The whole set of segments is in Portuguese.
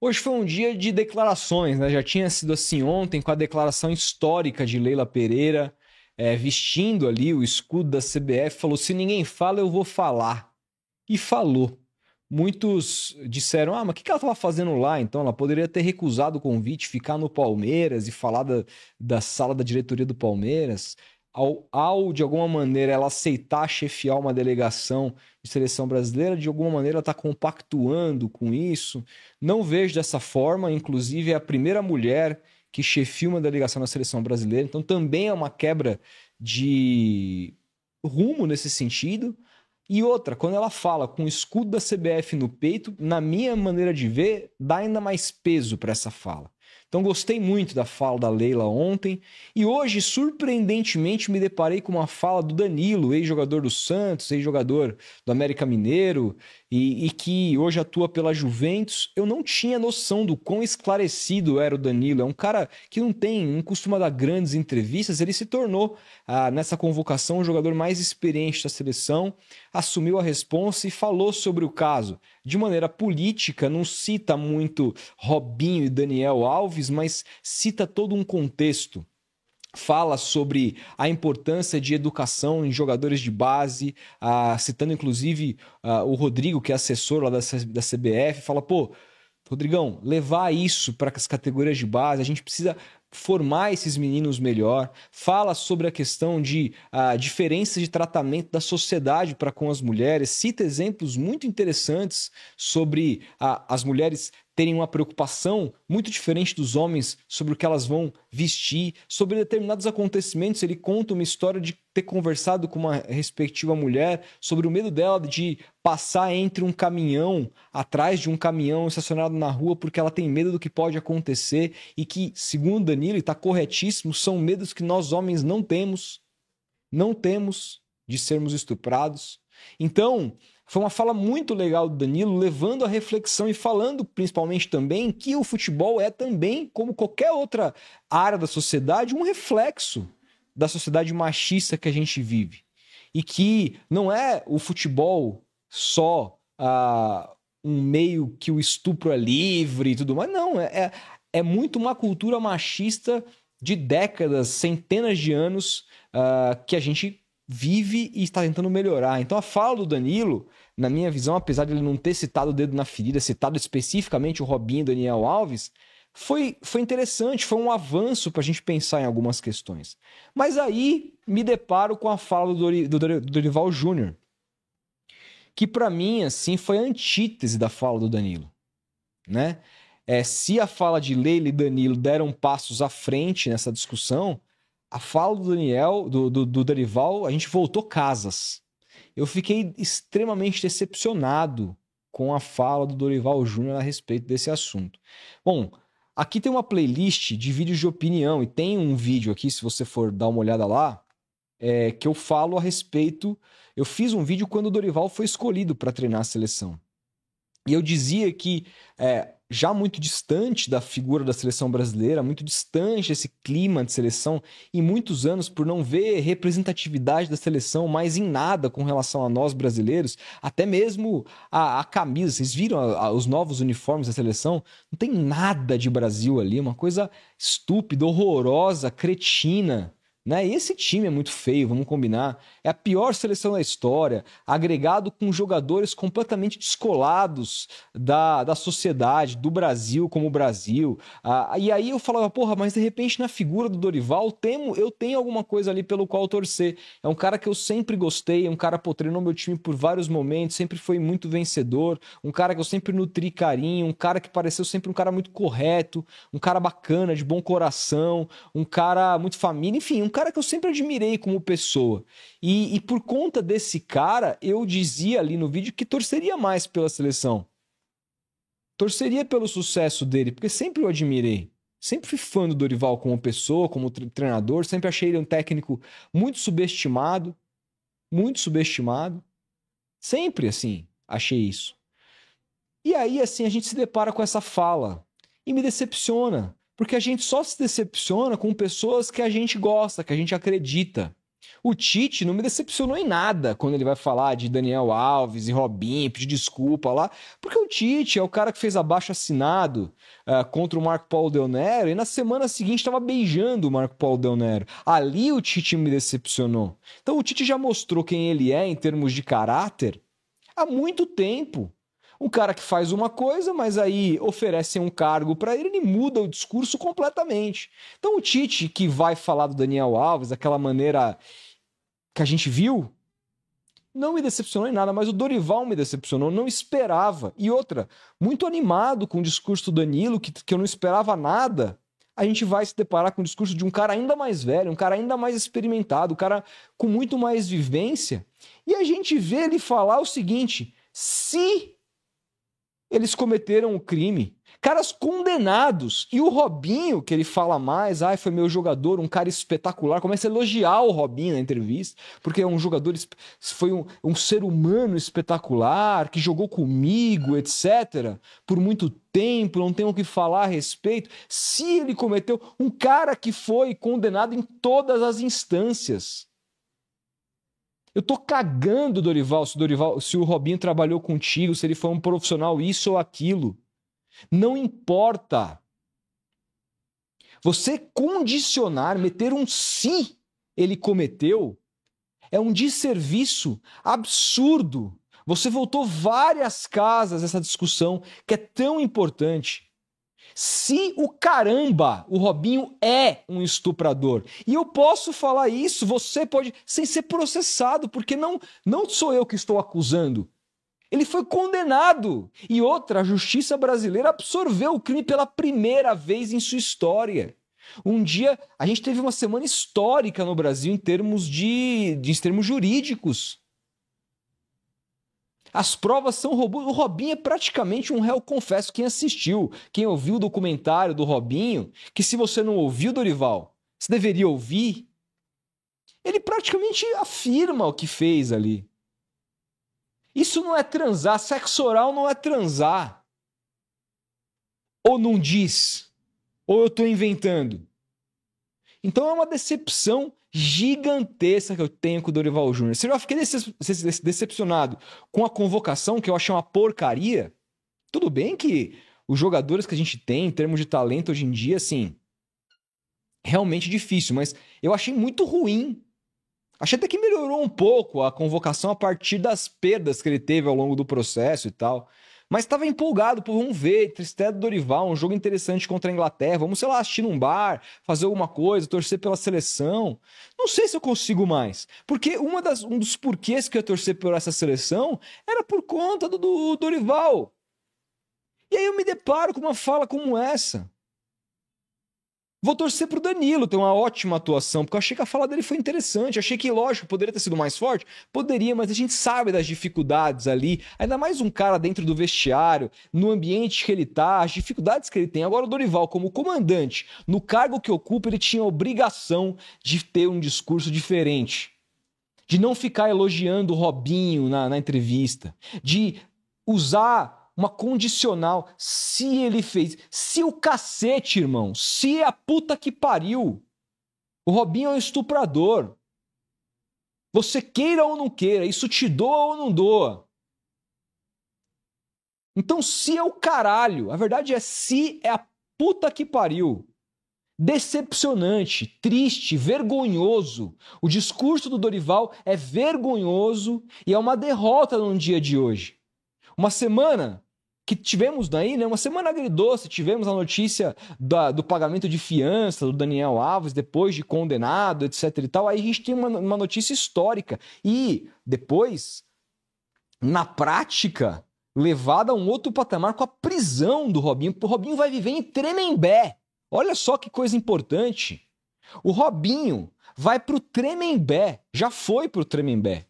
Hoje foi um dia de declarações, né? Já tinha sido assim ontem com a declaração histórica de Leila Pereira, vestindo ali o escudo da CBF, falou: se ninguém fala, eu vou falar. E falou. Muitos disseram: mas o que ela estava fazendo lá? Então, ela poderia ter recusado o convite, ficar no Palmeiras e falar da sala da diretoria do Palmeiras. De alguma maneira, ela aceitar chefiar uma delegação de seleção brasileira, de alguma maneira, ela está compactuando com isso. Não vejo dessa forma, inclusive é a primeira mulher que chefia uma delegação na seleção brasileira, então também é uma quebra de rumo nesse sentido. E outra, quando ela fala com o escudo da CBF no peito, na minha maneira de ver, dá ainda mais peso para essa fala. Então gostei muito da fala da Leila ontem e hoje, surpreendentemente, me deparei com uma fala do Danilo, ex-jogador do Santos, ex-jogador do América Mineiro e que hoje atua pela Juventus. Eu não tinha noção do quão esclarecido era o Danilo. É um cara que não costuma dar grandes entrevistas. Ele se tornou, nessa convocação, o jogador mais experiente da seleção, assumiu a responsa e falou sobre o caso. De maneira política, não cita muito Robinho e Daniel Alves, mas cita todo um contexto. Fala sobre a importância de educação em jogadores de base, citando inclusive o Rodrigo, que é assessor lá da CBF, fala, Rodrigão, levar isso para as categorias de base, a gente precisa formar esses meninos melhor. Fala sobre a questão de diferença de tratamento da sociedade para com as mulheres. Cita exemplos muito interessantes sobre as mulheres terem uma preocupação muito diferente dos homens sobre o que elas vão vestir, sobre determinados acontecimentos. Ele conta uma história de ter conversado com uma respectiva mulher sobre o medo dela de passar entre um caminhão, atrás de um caminhão estacionado na rua, porque ela tem medo do que pode acontecer e que, segundo Danilo, e está corretíssimo, são medos que nós homens não temos de sermos estuprados. Então, foi uma fala muito legal do Danilo, levando a reflexão e falando principalmente também que o futebol é também, como qualquer outra área da sociedade, um reflexo da sociedade machista que a gente vive. E que não é o futebol só um meio que o estupro é livre e tudo mais, não, é muito uma cultura machista de décadas, centenas de anos que a gente vive e está tentando melhorar. Então a fala do Danilo, na minha visão, apesar de ele não ter citado o dedo na ferida, citado especificamente o Robinho e Daniel Alves, foi interessante, foi um avanço para a gente pensar em algumas questões. Mas aí me deparo com a fala do Dorival Júnior, que para mim assim, foi a antítese da fala do Danilo, né? Se a fala de Leila e Danilo deram passos à frente nessa discussão, a fala do Dorival, a gente voltou casas. Eu fiquei extremamente decepcionado com a fala do Dorival Júnior a respeito desse assunto. Bom, aqui tem uma playlist de vídeos de opinião e tem um vídeo aqui, se você for dar uma olhada lá, que eu falo a respeito. Eu fiz um vídeo quando o Dorival foi escolhido para treinar a seleção. E eu dizia que, já muito distante da figura da seleção brasileira, muito distante desse clima de seleção, em muitos anos, por não ver representatividade da seleção mais em nada com relação a nós brasileiros, até mesmo a camisa. Vocês viram os novos uniformes da seleção? Não tem nada de Brasil ali, uma coisa estúpida, horrorosa, cretina. Né? E esse time é muito feio, vamos combinar. É a pior seleção da história, agregado com jogadores completamente descolados da sociedade, do Brasil como o Brasil. E aí eu falava, mas de repente na figura do Dorival eu tenho alguma coisa ali pelo qual torcer. É um cara que eu sempre gostei, é um cara que treinou meu time por vários momentos, sempre foi muito vencedor, um cara que eu sempre nutri carinho, um cara que pareceu sempre um cara muito correto, um cara bacana, de bom coração, um cara muito família, enfim, um cara que eu sempre admirei como pessoa. E por conta desse cara, eu dizia ali no vídeo que torceria mais pela seleção. Torceria pelo sucesso dele, porque sempre o admirei. Sempre fui fã do Dorival como pessoa, como treinador, sempre achei ele um técnico muito subestimado. Muito subestimado. Sempre, assim, achei isso. E aí, assim, a gente se depara com essa fala. E me decepciona. Porque a gente só se decepciona com pessoas que a gente gosta, que a gente acredita. O Tite não me decepcionou em nada quando ele vai falar de Daniel Alves e Robinho, pedir desculpa lá, porque o Tite é o cara que fez abaixo-assinado contra o Marco Paulo Del Nero e na semana seguinte estava beijando o Marco Paulo Del Nero. Ali o Tite me decepcionou. Então o Tite já mostrou quem ele é em termos de caráter há muito tempo. Um cara que faz uma coisa, mas aí oferecem um cargo para ele, ele muda o discurso completamente. Então o Tite que vai falar do Daniel Alves daquela maneira que a gente viu, não me decepcionou em nada, mas o Dorival me decepcionou, não esperava. E outra, muito animado com o discurso do Danilo, que eu não esperava nada, a gente vai se deparar com o discurso de um cara ainda mais velho, um cara ainda mais experimentado, um cara com muito mais vivência, e a gente vê ele falar o seguinte: se eles cometeram o crime, caras condenados, e o Robinho, que ele fala mais, foi meu jogador, um cara espetacular, começa a elogiar o Robinho na entrevista, porque é um jogador, foi um ser humano espetacular, que jogou comigo, etc., por muito tempo, não tenho o que falar a respeito. Se ele cometeu, um cara que foi condenado em todas as instâncias. Eu tô cagando, Dorival, se o Robinho trabalhou contigo, se ele foi um profissional, isso ou aquilo. Não importa. Você condicionar, meter um se ele cometeu, é um desserviço absurdo. Você voltou várias casas essa discussão que é tão importante. Se o caramba, o Robinho é um estuprador, e eu posso falar isso, você pode, sem ser processado, porque não sou eu que estou acusando. Ele foi condenado. E outra, a justiça brasileira absorveu o crime pela primeira vez em sua história. Um dia, a gente teve uma semana histórica no Brasil em termos jurídicos. As provas são robustas. O Robinho é praticamente um réu confesso. Quem assistiu, quem ouviu o documentário do Robinho, que se você não ouviu, Dorival, você deveria ouvir, ele praticamente afirma o que fez ali. Isso não é transar. Sexo oral não é transar. Ou não diz. Ou eu estou inventando. Então é uma decepção gigantesca que eu tenho com o Dorival Júnior. Se eu já fiquei decepcionado com a convocação, que eu achei uma porcaria, tudo bem que os jogadores que a gente tem, em termos de talento hoje em dia, assim, realmente difícil, mas eu achei muito ruim. Achei até que melhorou um pouco a convocação a partir das perdas que ele teve ao longo do processo e tal. Mas estava empolgado, pô, vamos ver, Tristeza do Dorival, um jogo interessante contra a Inglaterra, vamos, sei lá, assistir num bar, fazer alguma coisa, torcer pela seleção. Não sei se eu consigo mais, porque um dos porquês que eu ia torcer por essa seleção era por conta do Dorival. E aí eu me deparo com uma fala como essa. Vou torcer pro Danilo, tem uma ótima atuação, porque eu achei que a fala dele foi interessante, achei que, lógico, poderia ter sido mais forte, poderia, mas a gente sabe das dificuldades ali, ainda mais um cara dentro do vestiário, no ambiente que ele tá, as dificuldades que ele tem. Agora o Dorival, como comandante, no cargo que ocupa, ele tinha a obrigação de ter um discurso diferente, de não ficar elogiando o Robinho na entrevista, de usar uma condicional, se ele fez. Se o cacete, irmão, se a puta que pariu. O Robinho é um estuprador. Você queira ou não queira, isso te doa ou não doa. Então, se é o caralho, a verdade é se é a puta que pariu. Decepcionante, triste, vergonhoso. O discurso do Dorival é vergonhoso e é uma derrota no dia de hoje. Uma semana que tivemos daí, né? Uma semana agridoce, tivemos a notícia do pagamento de fiança do Daniel Alves, depois de condenado, etc e tal. Aí a gente tem uma notícia histórica. E depois, na prática, levada a um outro patamar com a prisão do Robinho. O Robinho vai viver em Tremembé. Olha só que coisa importante. O Robinho vai pro Tremembé, já foi pro Tremembé.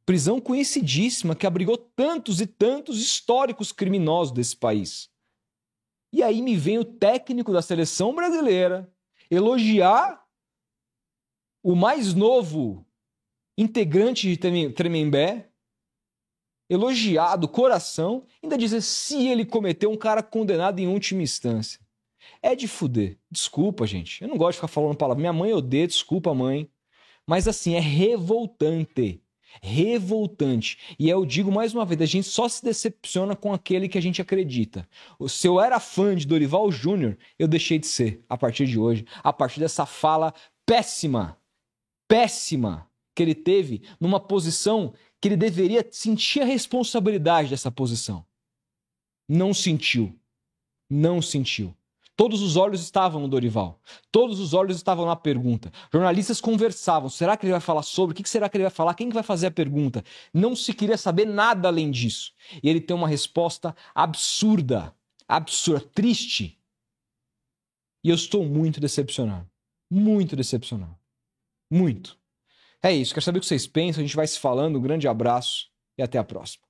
Prisão conhecidíssima que abrigou tantos e tantos históricos criminosos desse país. E aí me vem o técnico da seleção brasileira elogiar o mais novo integrante de Tremembé, elogiar do coração, ainda dizer se ele cometeu um cara condenado em última instância. É de fuder. Desculpa, gente. Eu não gosto de ficar falando palavra. Minha mãe odeia, desculpa, mãe. Mas assim, é revoltante. Revoltante. E eu digo mais uma vez, a gente só se decepciona com aquele que a gente acredita. Se eu era fã de Dorival Júnior, eu deixei de ser a partir de hoje, a partir dessa fala péssima que ele teve numa posição que ele deveria sentir a responsabilidade dessa posição. Não sentiu. Não sentiu. Todos os olhos estavam no Dorival. Todos os olhos estavam na pergunta. Jornalistas conversavam. Será que ele vai falar sobre? O que será que ele vai falar? Quem que vai fazer a pergunta? Não se queria saber nada além disso. E ele tem uma resposta absurda. Absurda. Triste. E eu estou muito decepcionado. Muito decepcionado. Muito. É isso. Quero saber o que vocês pensam. A gente vai se falando. Um grande abraço e até a próxima.